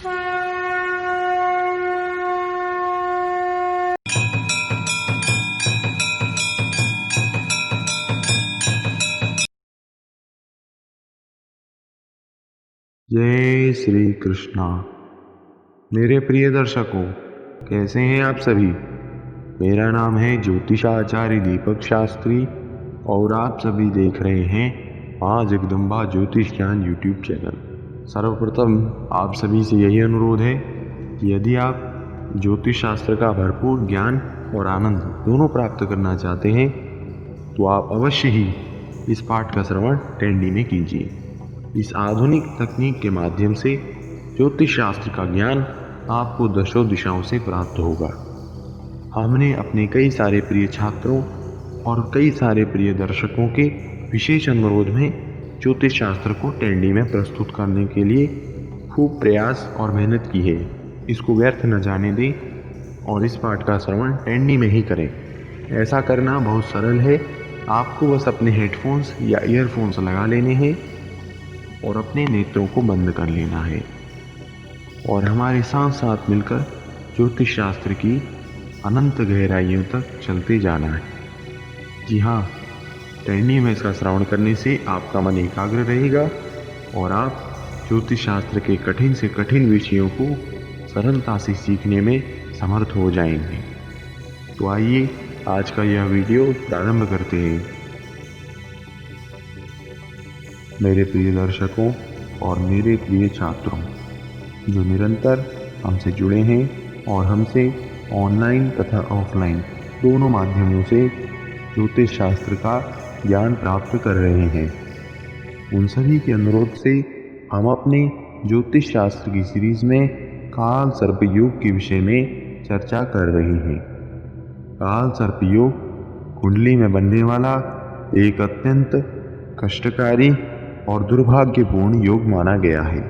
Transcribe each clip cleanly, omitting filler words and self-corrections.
जय श्री कृष्णा। मेरे प्रिय दर्शकों, कैसे हैं आप सभी। मेरा नाम है ज्योतिषाचार्य दीपक शास्त्री और आप सभी देख रहे हैं मां जगदम्बा ज्योतिष ज्ञान यूट्यूब चैनल। सर्वप्रथम आप सभी से यही अनुरोध है कि यदि आप ज्योतिष शास्त्र का भरपूर ज्ञान और आनंद दोनों प्राप्त करना चाहते हैं तो आप अवश्य ही इस पाठ का श्रवण टैंडी में कीजिए। इस आधुनिक तकनीक के माध्यम से ज्योतिष शास्त्र का ज्ञान आपको दशों दिशाओं से प्राप्त होगा। हमने अपने कई सारे प्रिय छात्रों और कई सारे प्रिय दर्शकों के विशेष अनुरोध में ज्योतिष शास्त्र को टैंडी में प्रस्तुत करने के लिए खूब प्रयास और मेहनत की है। इसको व्यर्थ न जाने दें और इस पाठ का श्रवण टैंडी में ही करें। ऐसा करना बहुत सरल है। आपको बस अपने हेडफोन्स या ईयरफोन्स लगा लेने हैं और अपने नेत्रों को बंद कर लेना है और हमारे साथ साथ मिलकर ज्योतिष शास्त्र की अनंत गहराइयों तक चलते जाना है। जी हाँ, टैंडी में इसका श्रवण करने से आपका मन एकाग्र रहेगा और आप ज्योतिष शास्त्र के कठिन से कठिन विषयों को सरलता से सीखने में समर्थ हो जाएंगे। तो आइए आज का यह वीडियो प्रारंभ करते हैं। मेरे प्रिय दर्शकों और मेरे प्रिय छात्रों जो निरंतर हमसे जुड़े हैं और हमसे ऑनलाइन तथा ऑफलाइन दोनों माध्यमों से ज्योतिष शास्त्र का ज्ञान प्राप्त कर रहे हैं, उन सभी के अनुरोध से हम अपने ज्योतिष शास्त्र की सीरीज में काल सर्प योग के विषय में चर्चा कर रहे हैं। काल सर्प योग कुंडली में बनने वाला एक अत्यंत कष्टकारी और दुर्भाग्यपूर्ण योग माना गया है,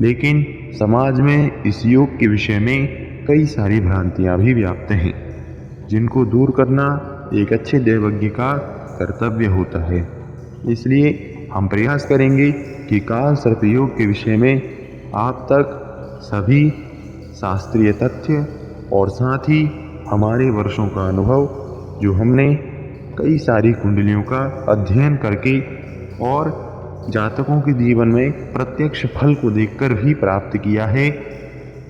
लेकिन समाज में इस योग के विषय में कई सारी भ्रांतियां भी व्याप्त हैं, जिनको दूर करना एक अच्छे देवज्ञ का कर्तव्य होता है। इसलिए हम प्रयास करेंगे कि काल सर्प योग के विषय में आप तक सभी शास्त्रीय तथ्य और साथ ही हमारे वर्षों का अनुभव जो हमने कई सारी कुंडलियों का अध्ययन करके और जातकों के जीवन में प्रत्यक्ष फल को देखकर भी प्राप्त किया है,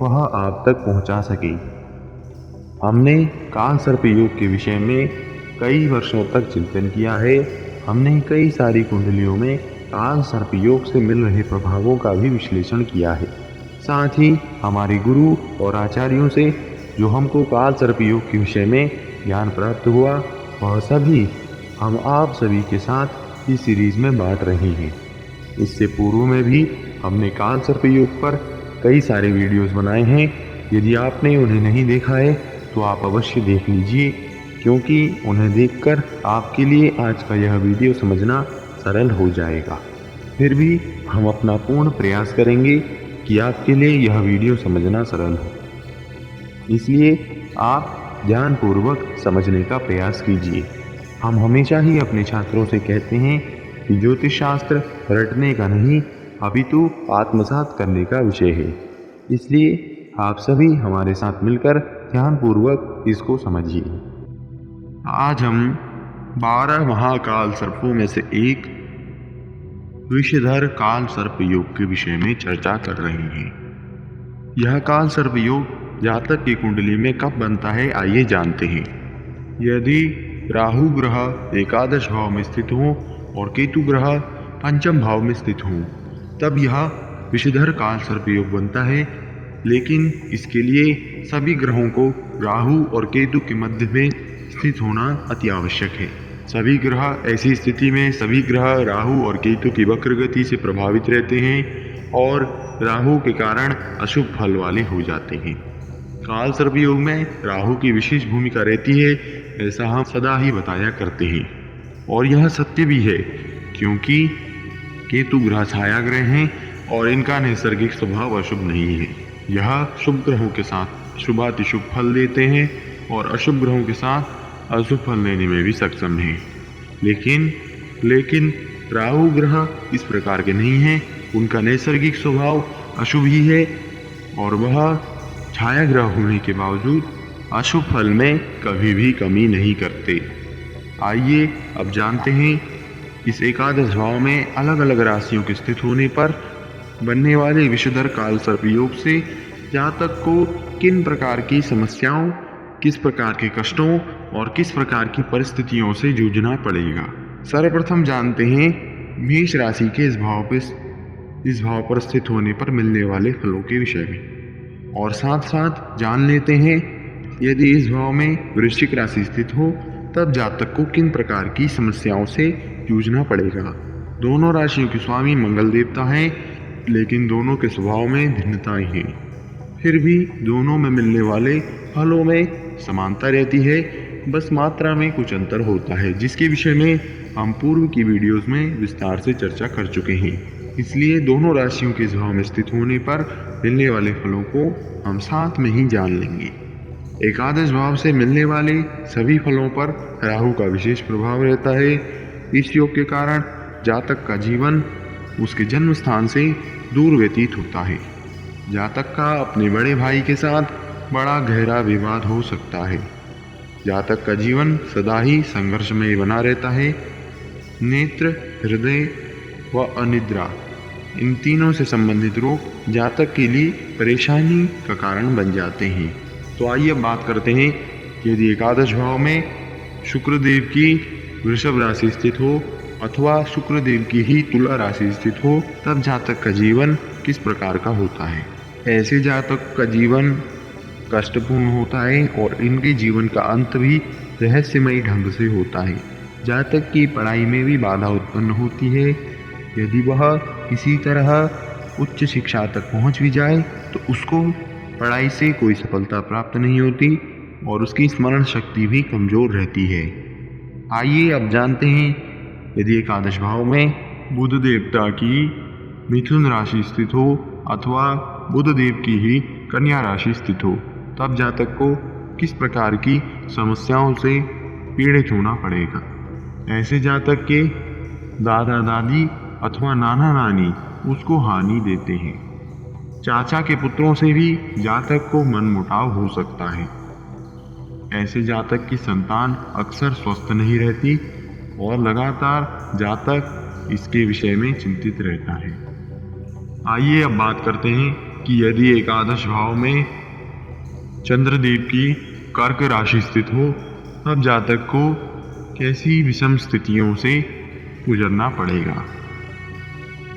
वह आप तक पहुंचा सके। हमने काल सर्प योग के विषय में कई वर्षों तक चिंतन किया है। हमने कई सारी कुंडलियों में काल सर्प योग से मिल रहे प्रभावों का भी विश्लेषण किया है। साथ ही हमारे गुरु और आचार्यों से जो हमको काल सर्प योग के विषय में ज्ञान प्राप्त हुआ, वह सभी हम आप सभी के साथ इस सीरीज में बांट रहे हैं। इससे पूर्व में भी हमने काल सर्प योग पर कई सारे वीडियोस बनाए हैं। यदि आपने उन्हें नहीं देखा है तो आप अवश्य देख लीजिए, क्योंकि उन्हें देखकर आपके लिए आज का यह वीडियो समझना सरल हो जाएगा। फिर भी हम अपना पूर्ण प्रयास करेंगे कि आपके लिए यह वीडियो समझना सरल हो, इसलिए आप ध्यानपूर्वक समझने का प्रयास कीजिए। हम हमेशा ही अपने छात्रों से कहते हैं कि ज्योतिष शास्त्र रटने का नहीं अपितु आत्मसात करने का विषय है। इसलिए आप सभी हमारे साथ मिलकर ध्यानपूर्वक इसको समझिए। आज हम 12 महाकाल सर्पों में से एक विषधर काल सर्प योग के विषय में चर्चा कर रहे हैं। यह काल सर्प योग जातक की कुंडली में कब बनता है, आइए जानते हैं। यदि राहु ग्रह एकादश भाव में स्थित हो और केतु ग्रह पंचम भाव में स्थित हो, तब यह विषधर काल सर्प योग बनता है। लेकिन इसके लिए सभी ग्रहों को राहु और केतु के मध्य में स्थित होना अति आवश्यक है। सभी ग्रह ऐसी स्थिति में सभी ग्रह राहु और केतु की वक्र गति से प्रभावित रहते हैं और राहु के कारण अशुभ फल वाले हो जाते हैं। काल सर्प योग में राहु की विशेष भूमिका रहती है, ऐसा हम सदा ही बताया करते हैं और यह सत्य भी है, क्योंकि केतु ग्रह छाया ग्रह हैं और इनका नैसर्गिक स्वभाव अशुभ नहीं है। यह शुभ ग्रहों के साथ शुभाति शुभ फल देते हैं और अशुभ ग्रहों के साथ अशुभ फल देने में भी सक्षम है। लेकिन राहु ग्रह इस प्रकार के नहीं है। उनका नैसर्गिक स्वभाव अशुभ ही है और वह छायाग्रह होने के बावजूद अशुभ फल में कभी भी कमी नहीं करते। आइए अब जानते हैं इस एकादश भाव में अलग अलग राशियों के स्थित होने पर बनने वाले विषधर काल सर्प योग से जातक को किन प्रकार की समस्याओं, किस प्रकार के कष्टों और किस प्रकार की परिस्थितियों से जूझना पड़ेगा। सर्वप्रथम जानते हैं मेष राशि के इस भाव पर स्थित होने पर मिलने वाले फलों के विषय में, और साथ साथ जान लेते हैं यदि इस भाव में वृश्चिक राशि स्थित हो तब जातक को किन प्रकार की समस्याओं से जूझना पड़ेगा। दोनों राशियों के स्वामी मंगल देवता हैं, लेकिन दोनों के स्वभाव में भिन्नताएं हैं। फिर भी दोनों में मिलने वाले फलों में समानता रहती है, बस मात्रा में कुछ अंतर होता है, जिसके विषय में हम पूर्व की वीडियोस में विस्तार से चर्चा कर चुके हैं। इसलिए दोनों राशियों के इस भाव में स्थित होने पर मिलने वाले फलों को हम साथ में ही जान लेंगे। एकादश भाव से मिलने वाले सभी फलों पर राहु का विशेष प्रभाव रहता है। इस योग के कारण जातक का जीवन उसके जन्म स्थान से दूर व्यतीत होता है। जातक का अपने बड़े भाई के साथ बड़ा गहरा विवाद हो सकता है। जातक का जीवन सदा ही संघर्षमय बना रहता है। नेत्र, हृदय व अनिद्रा, इन तीनों से संबंधित रोग जातक के लिए परेशानी का कारण बन जाते हैं। तो आइए अब बात करते हैं कि यदि एकादश भाव में शुक्रदेव की वृषभ राशि स्थित हो अथवा शुक्रदेव की ही तुला राशि स्थित हो तब जातक का जीवन किस प्रकार का होता है। ऐसे जातक का जीवन कष्टपूर्ण होता है और इनके जीवन का अंत भी रहस्यमयी ढंग से होता है। जातक की पढ़ाई में भी बाधा उत्पन्न होती है। यदि वह किसी तरह उच्च शिक्षा तक पहुंच भी जाए तो उसको पढ़ाई से कोई सफलता प्राप्त नहीं होती और उसकी स्मरण शक्ति भी कमजोर रहती है। आइए अब जानते हैं यदि एकादश भाव में बुध देवता की मिथुन राशि स्थित हो अथवा बुध देव की ही कन्या राशि स्थित हो तब जातक को किस प्रकार की समस्याओं से पीड़ित होना पड़ेगा। ऐसे जातक के दादा दादी अथवा नाना नानी उसको हानि देते हैं। चाचा के पुत्रों से भी जातक को मनमुटाव हो सकता है। ऐसे जातक की संतान अक्सर स्वस्थ नहीं रहती और लगातार जातक इसके विषय में चिंतित रहता है। आइए अब बात करते हैं कि यदि एकादश भाव में चंद्रदेव की कर्क राशि स्थित हो तब जातक को कैसी विषम स्थितियों से गुजरना पड़ेगा।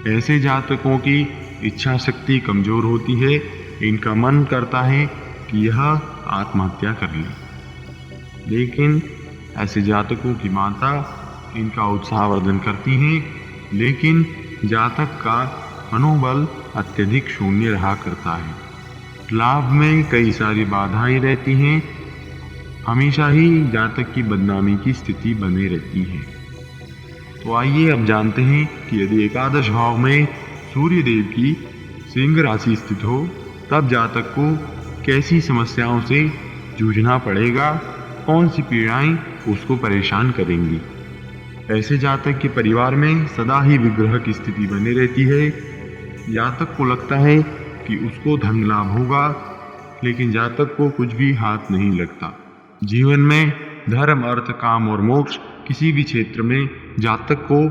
ऐसे जातकों की इच्छा शक्ति कमजोर होती है। इनका मन करता है कि यह आत्महत्या कर ले, लेकिन ऐसे जातकों की माता इनका उत्साहवर्धन करती हैं, लेकिन जातक का मनोबल अत्यधिक शून्य रहा करता है। लाभ में कई सारी बाधाएं रहती हैं। हमेशा ही जातक की बदनामी की स्थिति बनी रहती है। तो आइए अब जानते हैं कि यदि एकादश भाव में सूर्य देव की सिंह राशि स्थित हो तब जातक को कैसी समस्याओं से जूझना पड़ेगा, कौन सी पीड़ाएं उसको परेशान करेंगी। ऐसे जातक के परिवार में सदा ही विग्रह की स्थिति बनी रहती है। जातक को लगता है कि उसको धन लाभ होगा, लेकिन जातक को कुछ भी हाथ नहीं लगता। जीवन में धर्म, अर्थ, काम और मोक्ष किसी भी क्षेत्र में जातक को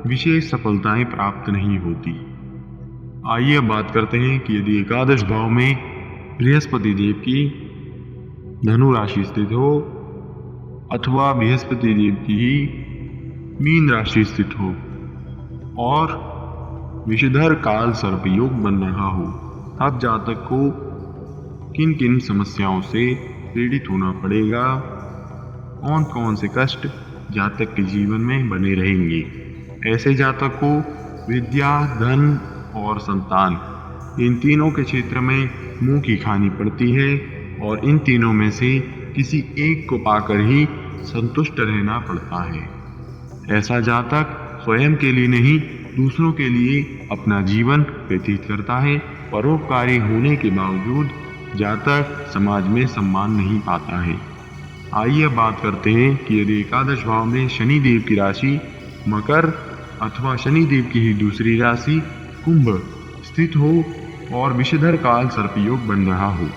विशेष सफलताएं प्राप्त नहीं होती। आइए अब बात करते हैं कि यदि एकादश भाव में बृहस्पति देव की धनु राशि स्थित हो अथवा बृहस्पति देव की ही मीन राशि स्थित हो और विषधर काल सर्प योग बन रहा हो तब जातक को किन किन समस्याओं से पीड़ित होना पड़ेगा, कौन कौन से कष्ट जातक के जीवन में बने रहेंगे। ऐसे जातक को विद्या, धन और संतान, इन तीनों के क्षेत्र में मुंह की खानी पड़ती है और इन तीनों में से किसी एक को पाकर ही संतुष्ट रहना पड़ता है। ऐसा जातक स्वयं के लिए नहीं दूसरों के लिए अपना जीवन व्यतीत करता है। परोपकारी होने के बावजूद जातक समाज में सम्मान नहीं पाता है। आइए अब बात करते हैं कि यदि एकादश भाव में शनि देव की राशि मकर अथवा शनि देव की ही दूसरी राशि कुंभ स्थित हो और विषधर काल सर्पयोग बन रहा हो,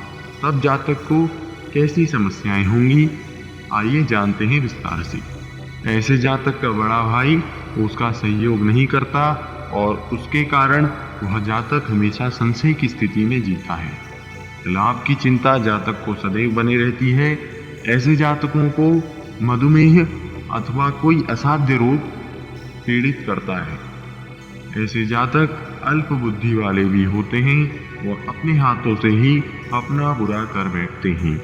तब जातक को कैसी समस्याएं होंगी, आइए जानते हैं विस्तार से। ऐसे जातक का बड़ा भाई उसका सहयोग नहीं करता और उसके कारण वह जातक हमेशा संशय की स्थिति में जीता है। लाभ की चिंता जातक को सदैव बनी रहती है। ऐसे जातकों को मधुमेह अथवा कोई असाध्य रोग पीड़ित करता है। ऐसे जातक अल्प बुद्धि वाले भी होते हैं और अपने हाथों से ही अपना बुरा कर बैठते हैं।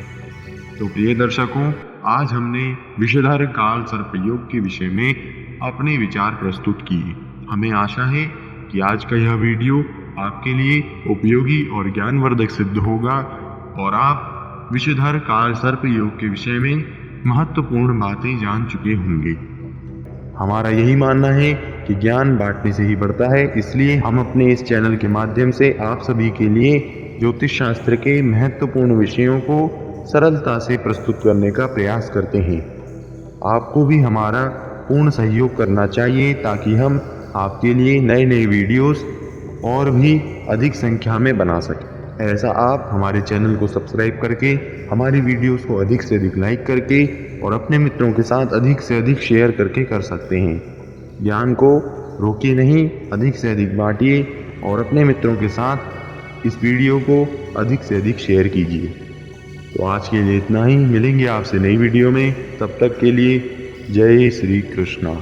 तो प्रिय दर्शकों, आज हमने विषधर काल सर्पयोग के विषय में अपने विचार प्रस्तुत किए। हमें आशा है कि आज का यह वीडियो आपके लिए उपयोगी और ज्ञानवर्धक सिद्ध होगा और आप विषधर काल सर्पयोग के विषय में महत्वपूर्ण बातें जान चुके होंगे। हमारा यही मानना है कि ज्ञान बांटने से ही बढ़ता है, इसलिए हम अपने इस चैनल के माध्यम से आप सभी के लिए ज्योतिष शास्त्र के महत्वपूर्ण विषयों को सरलता से प्रस्तुत करने का प्रयास करते हैं। आपको भी हमारा पूर्ण सहयोग करना चाहिए ताकि हम आपके लिए नए नए वीडियोस और भी अधिक संख्या में बना सकें। ऐसा आप हमारे चैनल को सब्सक्राइब करके, हमारी वीडियोस को अधिक से अधिक लाइक करके और अपने मित्रों के साथ अधिक से अधिक शेयर करके कर सकते हैं। ज्ञान को रोकिए नहीं, अधिक से अधिक बांटिए और अपने मित्रों के साथ इस वीडियो को अधिक से अधिक शेयर कीजिए। तो आज के लिए इतना ही, मिलेंगे आपसे नई वीडियो में। तब तक के लिए जय श्री कृष्णा।